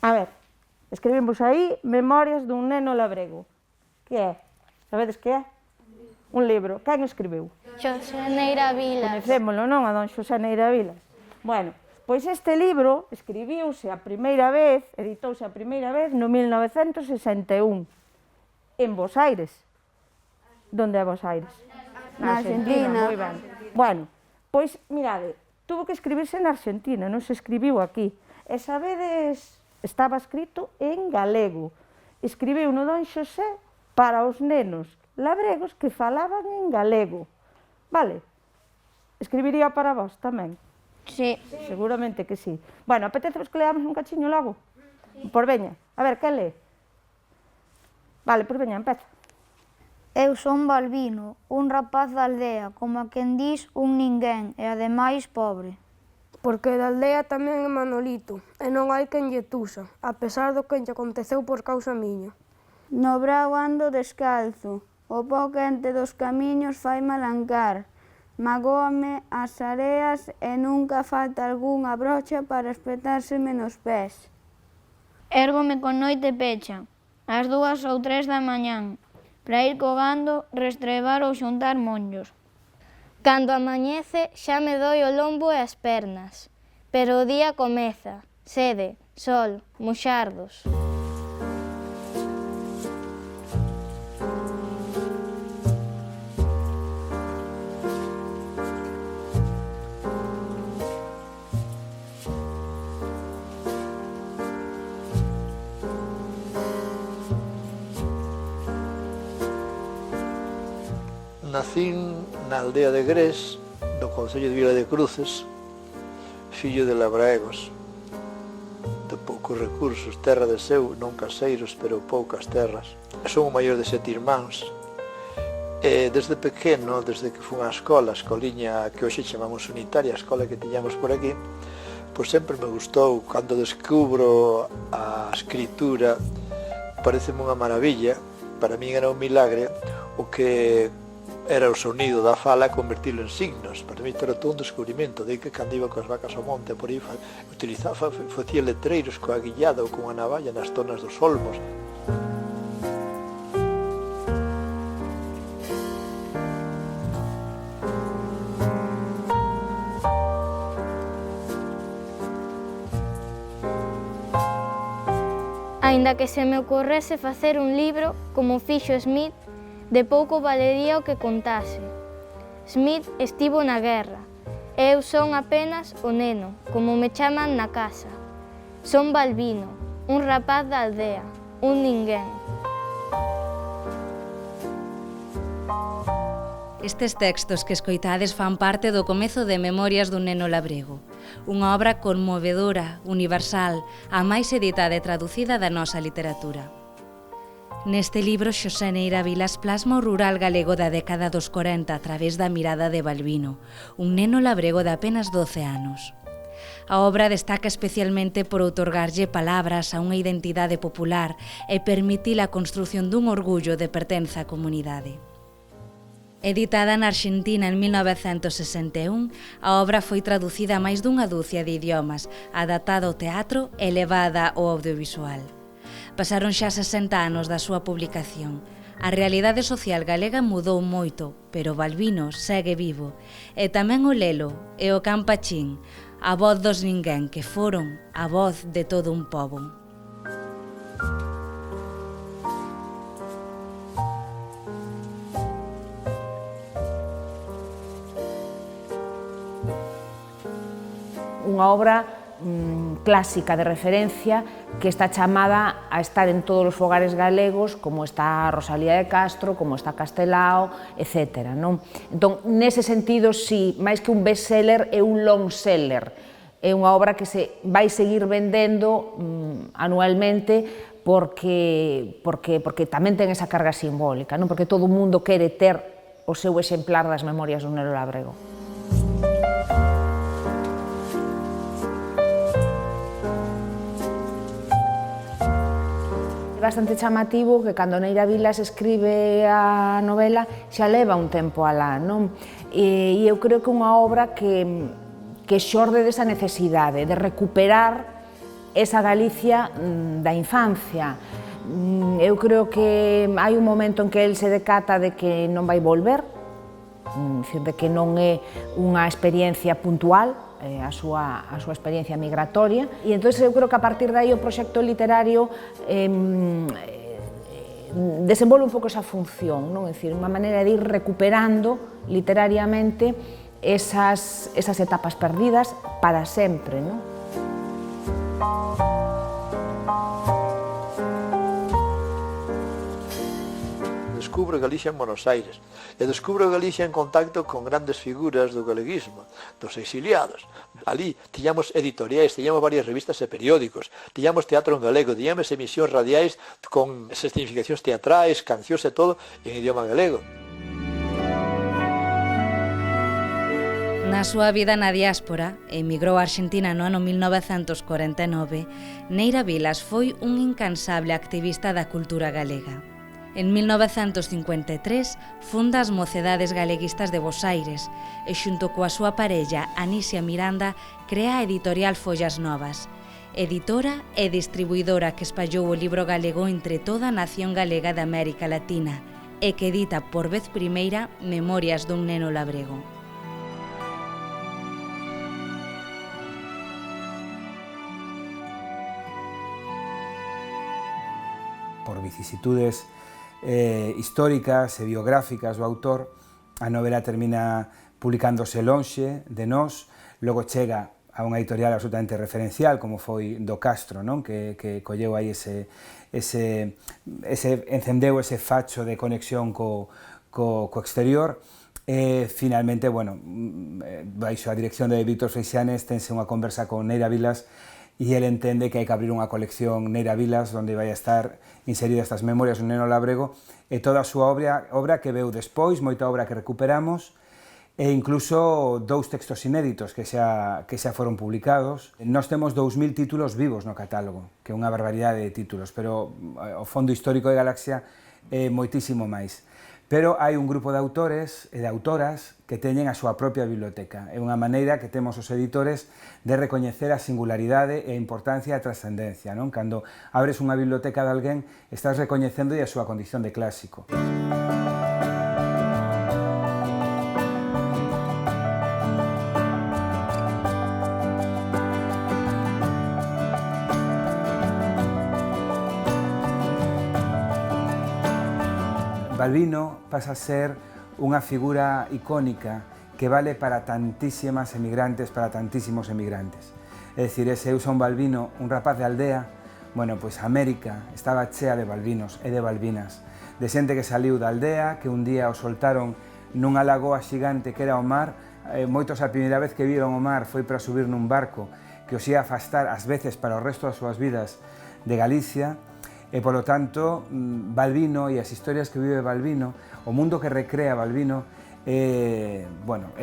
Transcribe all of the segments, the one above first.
A ver, escribimos aí Memorias dun neno labrego. Que é? Sabedes que é? Un libro. Quen escribiu? Xosé Neira Vilas. Conecémolo, non? A don Xosé Neira Vilas. Bueno, pois este libro escribiuse a primeira vez, editouse a primeira vez no 1961 en Bos Aires. Donde é Bos Aires? Na Argentina. Moi ben. Bueno, pois, mirade, tuvo que escribirse na Argentina, non se escribiu aquí. E sabedes, estaba escrito en galego. Escribiu no don Xosé para os nenos labregos que falaban en galego. Vale? Escribiría para vos tamén? Sí. Seguramente que sí. Bueno, apetece-vos que leamos un cachiño logo? Por veña. A ver, que lee? Vale, por veña, empeza. Eu son Balbino, un rapaz da aldea, como a quen dis un ninguén, e ademais pobre. Porque da aldea tamén é Manolito, e non hai quen lle tusa, a pesar do que lle aconteceu por causa miña. No brao ando descalzo, o pó quente dos camiños fai malancar, magóame as areas e nunca falta algunha brocha para espetárseme nos pés. Érgome con noite pecha, ás 2 ou 3 da mañán, para ir cogando, restrebar ou xuntar monllos. Cando amañece xa me doi o lombo e as pernas, pero o día comeza, sede, sol, muxardos. Nacín na aldea de Grés, do concello de Vila de Cruces, fillo de labraegos, de poucos recursos, terra de seu, non caseiros, pero poucas terras. Son o maior de 7 irmáns. E desde pequeno, desde que fun á escola, a escoliña que hoxe chamamos unitaria, a escola que tiñamos por aquí, pois sempre me gustou. Cando descubro a escritura, pareceme unha maravilla. Para min era un milagre o que era o sonido da fala convertilo en signos. Para mí era todo un descubrimento, de que cando iba coas vacas ao monte por aí facía letreiros coa guillada ou con a navalla nas zonas dos olmos. Aínda que se me ocorrese facer un libro, como fixo Smith, de pouco valería o que contase. Smith estivo na guerra, e eu son apenas o neno, como me chaman na casa. Son Balbino, un rapaz da aldea, un ninguén. Estes textos que escoitades fan parte do comezo de Memorias dun neno labrego, unha obra conmovedora, universal, a máis editada e traducida da nosa literatura. Neste libro, Xosé Neira Vilas plasma o rural galego da década dos 40 a través da mirada de Balbino, un neno labrego de apenas 12 anos. A obra destaca especialmente por outorgarlle palabras a unha identidade popular e permitir a construción dun orgullo de pertenza á comunidade. Editada na Argentina en 1961, a obra foi traducida a máis dunha dúcia de idiomas, adaptada ao teatro e levada ao audiovisual. Pasaron xa 60 anos da súa publicación. A realidade social galega mudou moito, pero Balbino segue vivo. E tamén o lelo e o campachín, a voz dos ninguén que foron a voz de todo un pobo. Unha obra clásica de referencia que está chamada a estar en todos os fogares galegos, como está Rosalía de Castro, como está Castelao, etc. Entón, nese sentido, si, máis que un bestseller, é un long seller. É unha obra que se vai seguir vendendo anualmente porque tamén ten esa carga simbólica, porque todo o mundo quere ter o seu exemplar das Memorias dun neno labrego. É bastante chamativo que cando Neira Vilas escribe a novela xa leva un tempo alá, non? E eu creo que é unha obra que xorde desa necesidade de recuperar esa Galicia da infancia. Eu creo que hai un momento en que el se decata de que non vai volver, de que non é unha experiencia puntual, a súa experiencia migratoria, e entón eu creo que a partir de aí o proxecto literario desenvolve un pouco esa función, non? É dicir, unha maneira de ir recuperando literariamente esas etapas perdidas para sempre, non? Descubro Galicia en Buenos Aires e descubro Galicia en contacto con grandes figuras do galeguismo, dos exiliados. Ali tiñamos editoriais, tiñamos varias revistas e periódicos, tiñamos teatro en galego, tiñamos emisións radiais con escenificacións teatrais, cancións e todo en idioma galego. Na súa vida na diáspora, emigrou a Argentina no ano 1949, Neira Vilas foi un incansable activista da cultura galega. En 1953 funda as Mocedades Galeguistas de Bos Aires e xunto coa súa parella Anísia Miranda crea a editorial Follas Novas, editora e distribuidora que espallou o libro galego entre toda a nación galega de América Latina e que edita por vez primeira Memorias dun neno labrego. Por vicisitudes históricas e biográficas do autor, a novela termina publicándose lonxe de nós, logo chega a unha editorial absolutamente referencial como foi Do Castro, non? Que colleu aí encendeu ese facho de conexión co exterior e finalmente, bueno, baixo a dirección de Víctor Freixanes tense unha conversa con Neira Vilas e ele entende que hai que abrir unha colección Neira Vilas onde vai a estar inserida estas Memorias dun neno labrego e toda a súa obra que veu despois, moita obra que recuperamos e incluso 2 textos inéditos que xa foron publicados. Nós temos 2000 títulos vivos no catálogo, que é unha barbaridade de títulos, pero o fondo histórico de Galaxia é moitísimo máis. Pero hai un grupo de autores e de autoras que teñen a súa propia biblioteca. É unha maneira que temos os editores de recoñecer a singularidade e a importancia e a trascendencia, non? Cando abres unha biblioteca de alguén, estás recoñecendo a súa condición de clásico. Balbino pasa a ser unha figura icónica que vale para tantísimas emigrantes, para tantísimos emigrantes. É dicir, ese eu son Balbino, un rapaz de aldea, bueno, pois América estaba chea de balbinos e de balbinas, de xente que saliu da aldea, que un día o soltaron nunha lagoa xigante que era o mar, moitos a primeira vez que viron o mar foi para subir nun barco que os ia afastar ás veces para o resto das súas vidas de Galicia, e, polo tanto, Balbino e as historias que vive Balbino, o mundo que recrea Balbino, é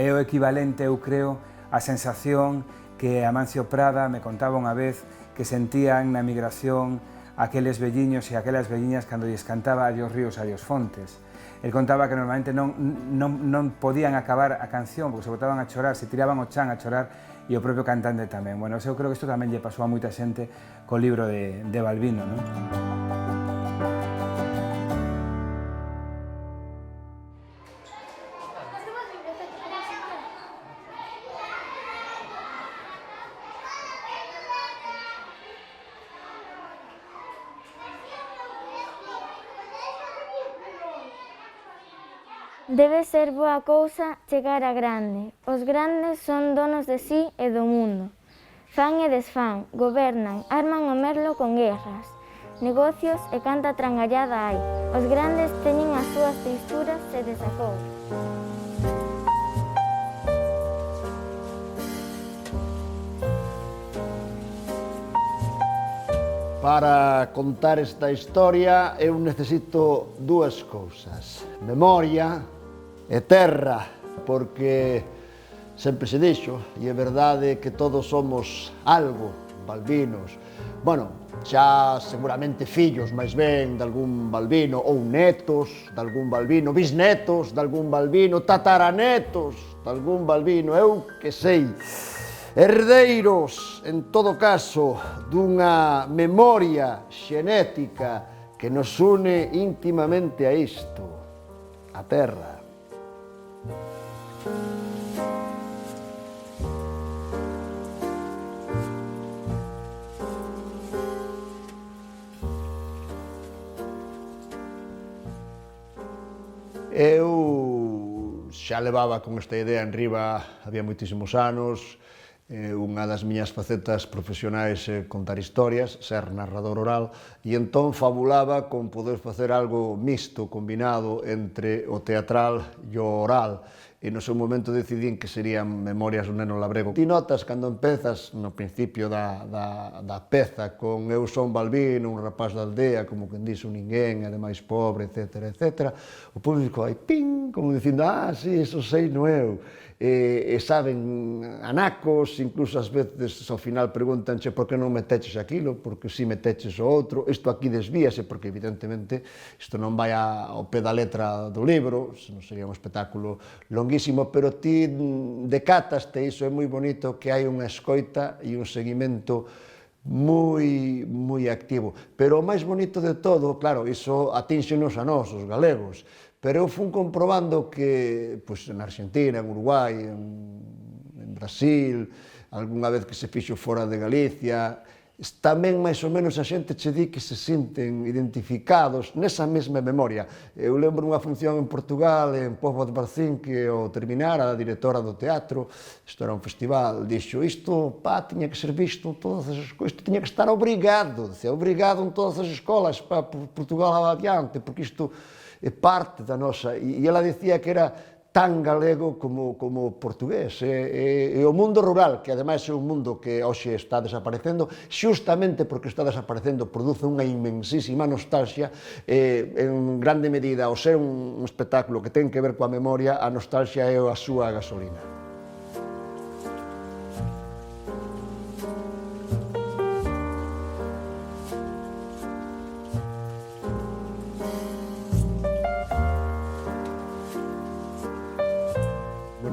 o equivalente, eu creo, á sensación que Amancio Prada me contaba unha vez que sentían na migración aqueles velliños e aquelas velliñas cando lles cantaba Adiós ríos, adiós fontes. El contaba que normalmente non podían acabar a canción porque se botaban a chorar, se tiraban o chan a chorar e o propio cantante tamén. Bueno, eu creo que isto tamén lle pasou a moita xente co libro de Balbino, non? Debe ser boa cousa chegar a grande. Os grandes son donos de si e do mundo. Fan e desfán, gobernan, arman o merlo con guerras, negocios e canta trangallada hai. Os grandes teñen as súas texturas e desacouros. Para contar esta historia eu necesito dúas cousas: memoria e terra, porque sempre se dixo, e é verdade, que todos somos algo, balbinos. Bueno, xa seguramente fillos máis ben de algún balbino, ou netos de algún balbino, bisnetos de algún balbino, tataranetos de algún balbino, eu que sei. herdeiros, en todo caso, dunha memoria xenética que nos une íntimamente a isto, a terra. Eu xa levaba con esta idea en riba había moitísimos anos. Unha das miñas facetas profesionais é contar historias, ser narrador oral, e entón fabulaba con poder facer algo mixto, combinado entre o teatral e o oral. E no seu momento decidín que serían Memorias dun neno labrego. Ti notas cando empezas no principio da peza con eu son Balbino, un rapaz da aldea, como quen dixe un ninguén, ademais pobre, etc. O público aí, ping, como dicindo, sí, eso sei no eu. E saben anacos, incluso ás veces ao final preguntanche por que non meteches aquilo, porque si meteches o outro, isto aquí desvíase, porque evidentemente isto non vai ao pé da letra do libro, senón sería un espectáculo longuísimo, pero ti decataste, iso é moi bonito, que hai unha escoita e un seguimento moi activo. Pero o máis bonito de todo, claro, iso atínxenos a nós, os galegos, pero eu fun comprobando que na Argentina, en Uruguai, en Brasil, algunha vez que se fixo fora de Galicia, tamén máis ou menos a xente che di que se sinten identificados nesa mesma memoria. Eu lembro unha función en Portugal, en Povo de Barcín, que ao terminar a directora do teatro, isto era un festival, dixo, isto, tiña que ser visto en todas as escolas, isto tiña que estar obrigado, obrigado en todas as escolas para Portugal adiante, porque isto é parte da nosa, e ela dicía que era tan galego como portugués, e o mundo rural, que ademais é un mundo que hoxe está desaparecendo, xustamente porque está desaparecendo, produce unha inmensísima nostalgia, en grande medida, ao ser un espectáculo que ten que ver coa memoria, a nostalgia é a súa gasolina.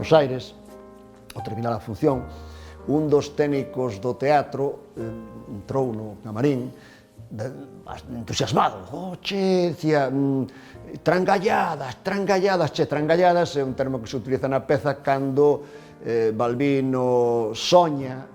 Buenos Aires, ao terminar a función, un dos técnicos do teatro entrou no camarín entusiasmado, dicía, trangalladas, trangalladas é un termo que se utiliza na peza cando Balbino soña,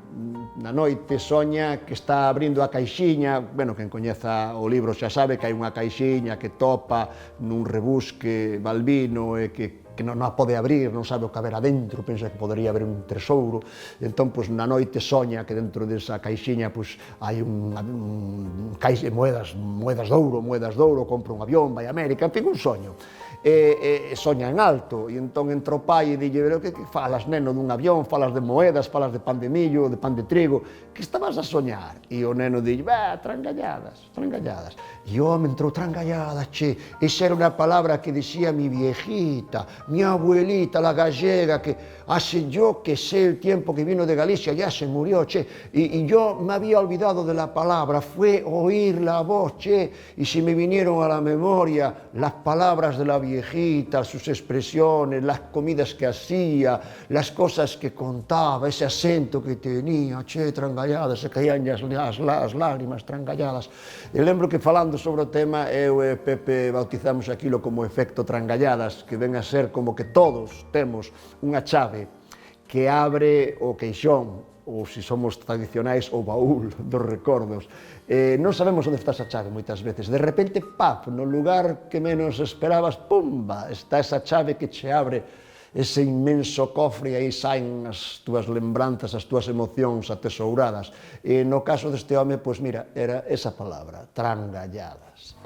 na noite soña que está abrindo a caixiña, quen coñeza o libro xa sabe que hai unha caixiña que topa nun rebusque Balbino e que non a pode abrir, non sabe o que haber adentro, pensa que podería haber un tesouro, entón, na noite soña que dentro desa caixiña hai un caixe de moedas de ouro, compra un avión, vai a América, en fin, un soño. E soña en alto, e entón entra o pai e dille, que falas, neno, dun avión, falas de moedas, falas de pan de millo, de pan de trigo, que estabas a soñar? E o neno dille, trangalladas. E o home entrou, trangalladas, esa era unha palabra que dicía mi viejita, mi abuelita, la gallega, que hace yo que sé el tiempo que vino de Galicia, ya se murió, y yo me había olvidado de la palabra, fue oír la voz, y se me vinieron a la memoria las palabras de la viejita, sus expresiones, las comidas que hacía, las cosas que contaba, ese acento que tenía, trangalladas, se caían as lágrimas, trangalladas. E lembro que falando sobre o tema, eu e Pepe bautizamos aquilo como efecto trangalladas, que ven a ser como que todos temos unha chave que abre o queixón, ou se somos tradicionais, o baúl dos recordos. Non sabemos onde está esa chave moitas veces. De repente, no lugar que menos esperabas, pumba, está esa chave que che abre ese inmenso cofre e aí saen as túas lembranzas, as túas emocións atesouradas. E no caso deste home, mira, era esa palabra, trangalladas.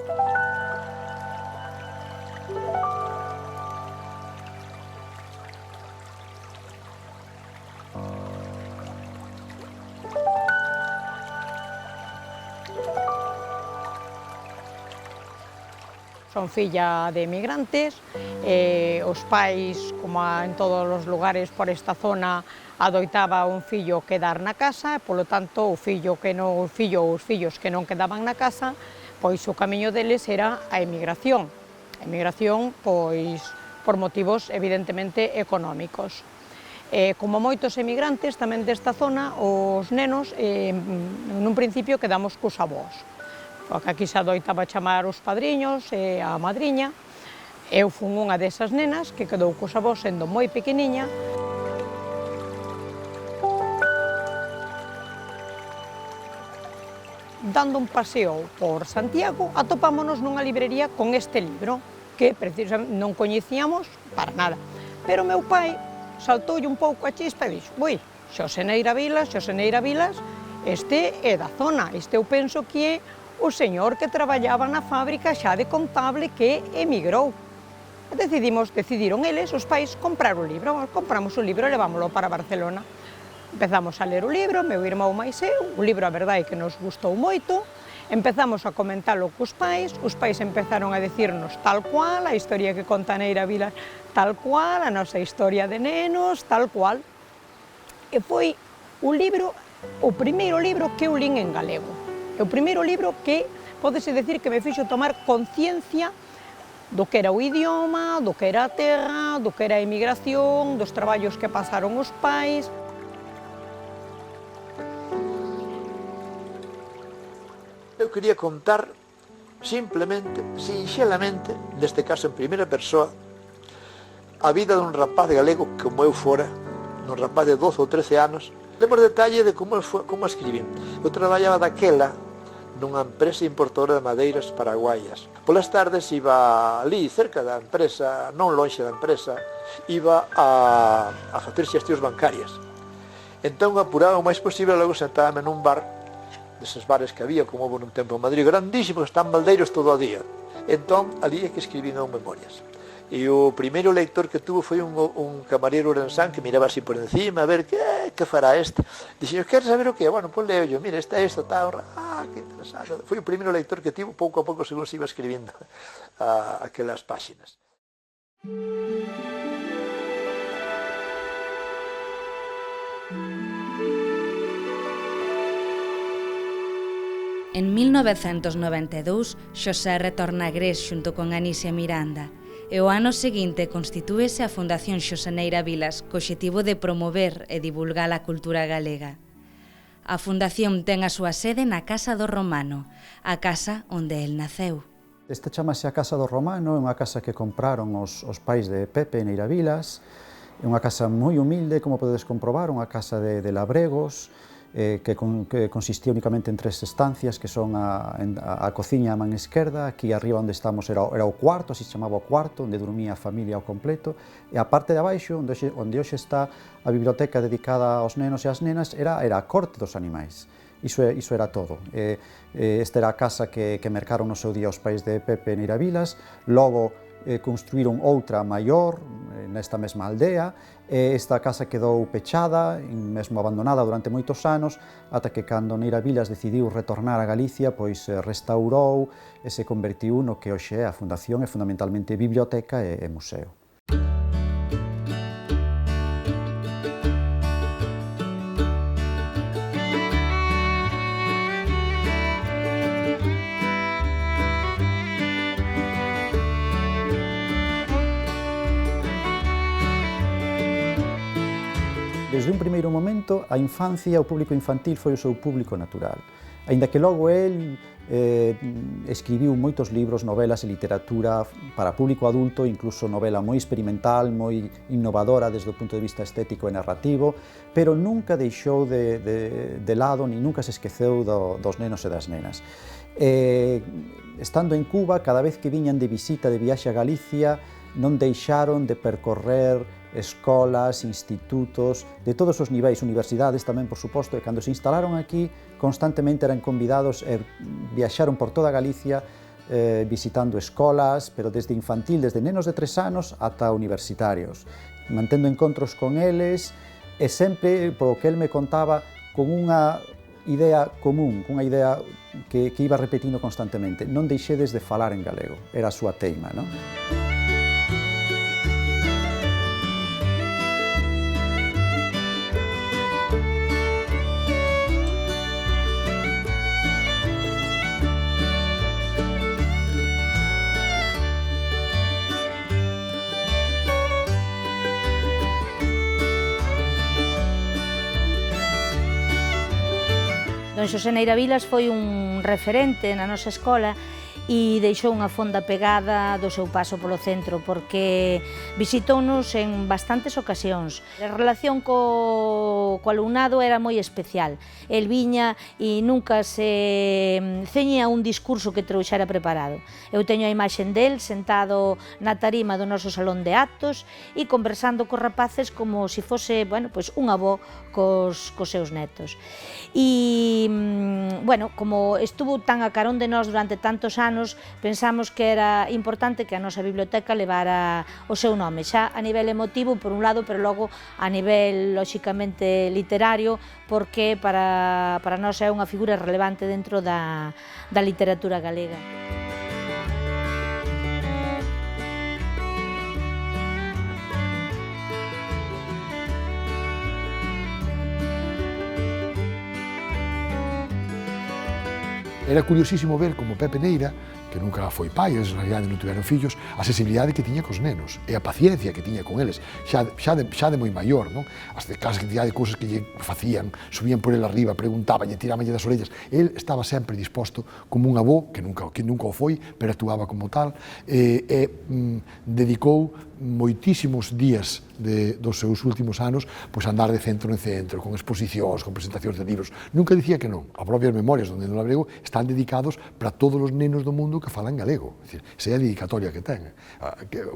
Son filla de emigrantes, os pais, como en todos os lugares por esta zona, adoitaba un fillo quedar na casa, e polo tanto os fillos que non quedaban na casa, pois o camiño deles era a emigración. A emigración, pois, por motivos evidentemente económicos. Como moitos emigrantes tamén desta zona, os nenos nun principio quedamos cos avós. Porque aquí se adoitaba chamar os padriños e a madriña. Eu fun unha desas nenas que quedou cos avós sendo moi pequeniña. Dando un paseo por Santiago, atopámonos nunha librería con este libro, que precisamente non coñecíamos para nada. Pero meu pai saltoulle un pouco a chispa e dixo: "Ui, Xosé Neira Vilas, este é da zona, este eu penso que é o señor que traballaba na fábrica xa de contable que emigrou." Decidiron eles, os pais, comprar o libro. Compramos o libro e levámoslo para Barcelona. Empezamos a ler o libro, meu irmão máis eu, o libro a verdade é que nos gustou moito, empezamos a comentalo cos pais, os pais empezaron a decirnos tal cual, a historia que conta Neira Vilas tal cual, a nosa historia de nenos, tal cual. E foi un libro, o primeiro libro que eu lín en galego. O primeiro libro que, pódese decir, que me fixo tomar conciencia do que era o idioma, do que era a terra, do que era a emigración, dos traballos que pasaron os pais. Eu quería contar simplemente, sinxelamente, neste caso en primeira persoa, a vida dun rapaz galego como eu fora, un rapaz de 12 ou 13 anos. Temos detalle de como escribín. Eu traballaba daquela nunha empresa importadora de madeiras paraguaias. Polas tardes iba ali, cerca da empresa, non lonxe da empresa, iba a facer xestións bancarias. Entón apuraba o máis posible, logo sentábame nun bar, deses bares que había, como houve nun tempo en Madrid, grandísimos, están baldeiros todo o día. Entón, ali é que escribín eu memorias. E o primeiro lector que tuvo foi un camarero ourensán que miraba así por encima, a ver, que fará este? Dixen, queres saber o que? Bueno, pues leo yo, mira, esta, tal, que interesante. Foi o primeiro lector que tivo, pouco a pouco, según se iba escribindo aquelas páxinas. En 1992, Xosé retorna a Gres xunto con Anisia Miranda, e o ano seguinte constitúese a Fundación Xosé Neira Vilas co obxectivo de promover e divulgar a cultura galega. A Fundación ten a súa sede na Casa do Romano, a casa onde el naceu. Esta chamase a Casa do Romano, é unha casa que compraron os pais de Pepe Neira Vilas, é unha casa moi humilde, como podedes comprobar, unha casa de labregos, que consistía únicamente en 3 estancias, que son a cociña a man esquerda, aquí arriba onde estamos era o cuarto, así se chamaba o cuarto, onde dormía a familia ao completo, e a parte de abaixo, onde hoxe está a biblioteca dedicada aos nenos e ás nenas, era a corte dos animais. Iso era todo. Esta era a casa que mercaron no seu día os pais de Pepe Neira Vilas, logo construíron outra maior nesta mesma aldea. Esta casa quedou pechada, mesmo abandonada durante moitos anos, ata que cando Neira Vilas decidiu retornar a Galicia, pois restaurou e se convertiu no que hoxe é a Fundación, e fundamentalmente biblioteca e museo. Desde un primeiro momento, a infancia, o público infantil foi o seu público natural. Aínda que logo el escribiu moitos libros, novelas e literatura para público adulto, incluso novela moi experimental, moi innovadora desde o punto de vista estético e narrativo, pero nunca deixou de lado, ni nunca se esqueceu dos nenos e das nenas. Estando en Cuba, cada vez que viñan de visita, de viaxe a Galicia, non deixaron de percorrer escolas, institutos, de todos os niveis, universidades tamén, por suposto, e cando se instalaron aquí, constantemente eran convidados e viaxaron por toda Galicia visitando escolas, pero desde infantil, desde nenos de 3 anos ata universitarios, mantendo encontros con eles e sempre, polo que el me contaba, con unha idea común, unha idea que iba repetindo constantemente: non deixedes de falar en galego, era a súa teima, non? Don Xosé Neira Vilas foi un referente na nosa escola e deixou unha fonda pegada do seu paso polo centro, porque visitounos en bastantes ocasións. A relación co alumnado era moi especial. El viña e nunca se ceñía un discurso que trouxera preparado. Eu teño a imaxen del sentado na tarima do noso salón de actos e conversando cos rapaces como se fose, bueno, pois un avó cos seus netos. E, bueno, como estuvo tan a carón de nós durante tantos anos, pensamos que era importante que a nosa biblioteca levara o seu nome, xa a nivel emotivo por un lado, pero logo a nivel lóxicamente literario, porque para nós é unha figura relevante dentro da literatura galega. Era curiosísimo ver como Pepe Neira, que nunca foi pai, en realidade non tiveron fillos, a sensibilidade que tiña cos nenos e a paciencia que tiña con eles, xa de moi maior, non? As cantidade de cousas que lle facían, subían por el arriba, preguntaban, tirabanlle das orellas. El estaba sempre disposto como un avó, que nunca o foi, pero actuaba como tal, dedicou moitísimos días dos seus últimos anos pois andar de centro en centro, con exposicións, con presentacións de libros. Nunca dicía que non. As propias memorias do Neno Labrego están dedicados para todos os nenos do mundo que falan galego. Esa é a dedicatoria que ten.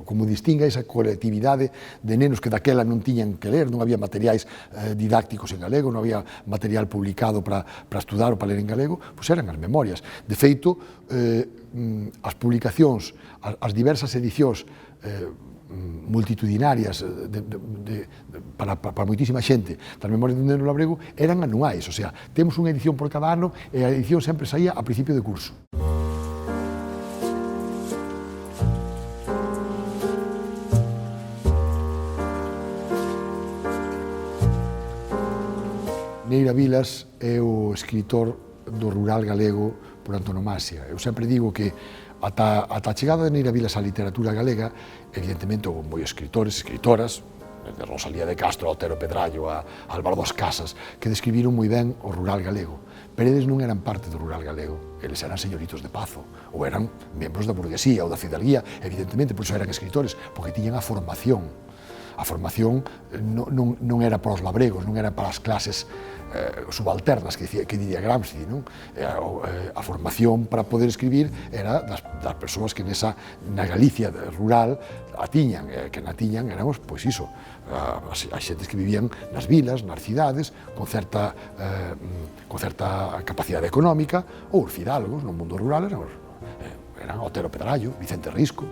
Como distinga esa colectividade de nenos que daquela non tiñan que ler, non había materiais didácticos en galego, non había material publicado para estudar ou para ler en galego, pois eran as memorias. De feito, as publicacións, as diversas edicións multitudinarias para moitísima xente das memorias do Neno Labrego eran anuais, o sea, temos unha edición por cada ano e a edición sempre saía a principio de curso. Neira Vilas é o escritor do rural galego por antonomasia. Eu sempre digo que ata a chegada de Neira Vilas á literatura galega, evidentemente houve moi escritores, escritoras, de Rosalía de Castro, a Otero Pedrallo, a Álvaro das Casas, que describiron moi ben o rural galego. Pero eles non eran parte do rural galego, eles eran señoritos de pazo, ou eran membros da burguesía ou da fidalguía, evidentemente, por iso eran escritores, porque tiñan a formación. A formación non era para os labregos, non era para as clases subalternas, que diría Gramsci, non? A formación para poder escribir era das persoas que na Galicia rural a tiñan, que na tiñan éramos, pois iso, as xentes que vivían nas vilas, nas cidades, con certa capacidade económica, ou os fidalgos no mundo rural eran Otero Pedrallo, Vicente Risco,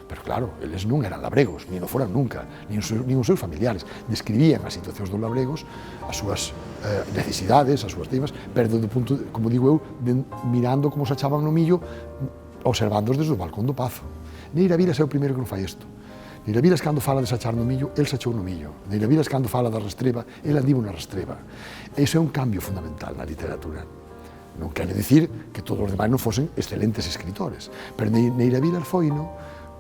pero claro, eles non eran labregos, nin o foran nunca, nin os seus familiares. Describían as situacións dos labregos, as súas necesidades, as súas temas, pero do punto, como digo eu, mirando como se achaban no millo, observándoos desde o balcón do Pazo. Neira Vilas é o primeiro que non fai isto. Neira Vilas, cando fala de sachar no millo, el sachou no millo. Neira Vilas, cando fala da rastreba, el andivo na rastreba. Iso é un cambio fundamental na literatura. Non quere dicir que todos os demais non fosen excelentes escritores, pero Neira Vilas foi,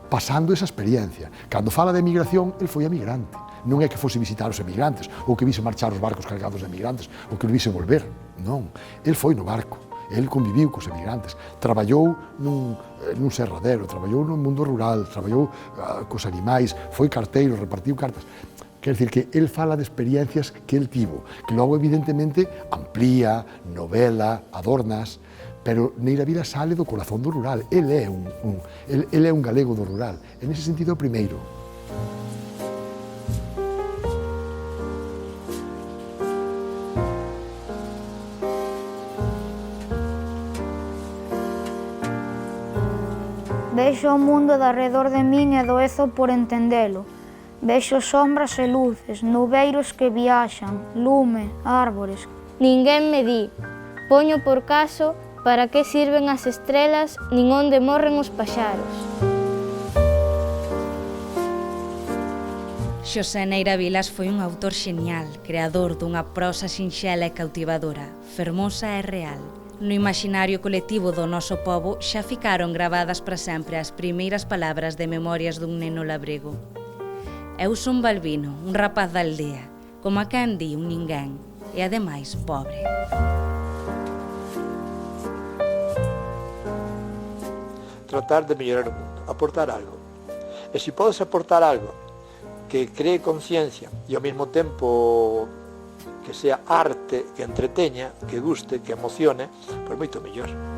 pasando esa experiencia. Cando fala de emigración, el foi emigrante. Non é que fose visitar os emigrantes, ou que vise marchar os barcos cargados de emigrantes, ou que vise volver. Non. El foi no barco. El conviviu cos emigrantes. Traballou nun serradero, traballou no mundo rural, traballou cos animais, foi carteiro, repartiu cartas. Quer dicir que el fala de experiencias que el tivo, que logo evidentemente amplía, novela, adornas, pero Neira Vilas sale do corazón do rural. El é un galego do rural. En ese sentido, o primeiro. Vexo o mundo de arredor de min e doezo por entendelo. Vexo sombras e luces, nubeiros que viaxan, lume, árbores. Ninguén me di, poño por caso, para que sirven as estrelas, nin onde morren os paxaros. Xosé Neira Vilas foi un autor xenial, creador dunha prosa sinxela e cautivadora, fermosa e real. No imaginario colectivo do noso pobo xa ficaron gravadas para sempre as primeiras palabras de Memorias dun neno labrego. Eu son Balbino, un rapaz da aldea, como a quen di un ninguén, e ademais pobre. tratar de mellorar o mundo, aportar algo. E se podes aportar algo que cree conciencia e ao mesmo tempo que sea arte, que entreteña, que guste, que emocione, pois moito mellor.